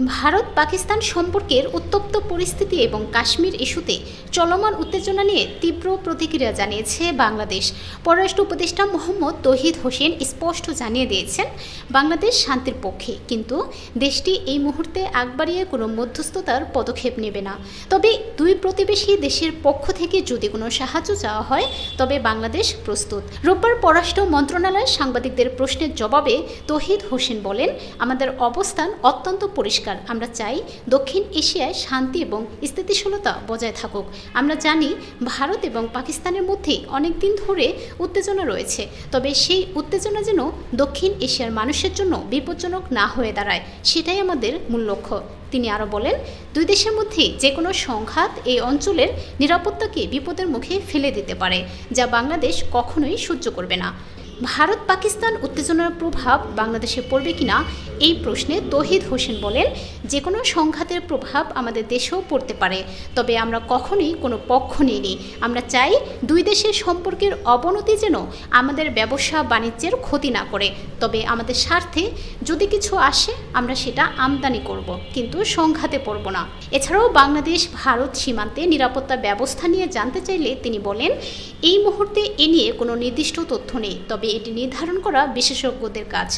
ভারত পাকিস্তান সম্পর্কের উত্তপ্ত পরিস্থিতি এবং কাশ্মীর ইস্যুতে চলমান উত্তেজনা নিয়ে তীব্র প্রতিক্রিয়া জানিয়েছে বাংলাদেশ। পররাষ্ট্র উপদেষ্টা মোহাম্মদ তৌহিদ হোসেন স্পষ্ট জানিয়ে দিয়েছেন, বাংলাদেশ শান্তির পক্ষে, কিন্তু দেশটি এই মুহূর্তে আগ বাড়িয়ে কোনো মধ্যস্থতার পদক্ষেপ নেবে না। তবে দুই প্রতিবেশী দেশের পক্ষ থেকে যদি কোনো সাহায্য চাওয়া হয় তবে বাংলাদেশ প্রস্তুত। রোববার পররাষ্ট্র মন্ত্রণালয়ের সাংবাদিকদের প্রশ্নের জবাবে তৌহিদ হোসেন বলেন, আমাদের অবস্থান অত্যন্ত পরিষ্কার। আমরা চাই দক্ষিণ এশিয়ায় শান্তি এবং স্থিতিশীলতা বজায় থাকুক। আমরা জানি ভারত এবং পাকিস্তানের মধ্যে অনেক দিন ধরে উত্তেজনা রয়েছে, তবে সেই উত্তেজনা যেন দক্ষিণ এশিয়ার মানুষের জন্য বিপজ্জনক না হয়ে দাঁড়ায়, সেটাই আমাদের মূল লক্ষ্য। তিনি আরও বলেন, দুই দেশের মধ্যে যে কোনো সংঘাত এই অঞ্চলের নিরাপত্তাকে বিপদের মুখে ফেলে দিতে পারে, যা বাংলাদেশ কখনোই সহ্য করবে না। ভারত পাকিস্তান উত্তেজনার প্রভাব বাংলাদেশে পড়বে কিনা এই প্রশ্নে তৌহিদ হোসেন বলেন, যে কোনো সংঘাতের প্রভাব আমাদের দেশেও পড়তে পারে, তবে আমরা কখনোই কোনো পক্ষ নিইনি। আমরা চাই দুই দেশের সম্পর্কের অবনতি যেন আমাদের ব্যবসা বাণিজ্যের ক্ষতি না করে, তবে আমাদের স্বার্থে যদি কিছু আসে আমরা সেটা আমদানি করব, কিন্তু সংঘাতে পড়ব না। এছাড়াও বাংলাদেশ ভারত সীমান্তে নিরাপত্তা ব্যবস্থা নিয়ে জানতে চাইলে তিনি বলেন, এই মুহূর্তে এ নিয়ে কোনো নির্দিষ্ট তথ্য নেই, তবে এটি নির্ধারণ করা বিশেষজ্ঞদের কাজ।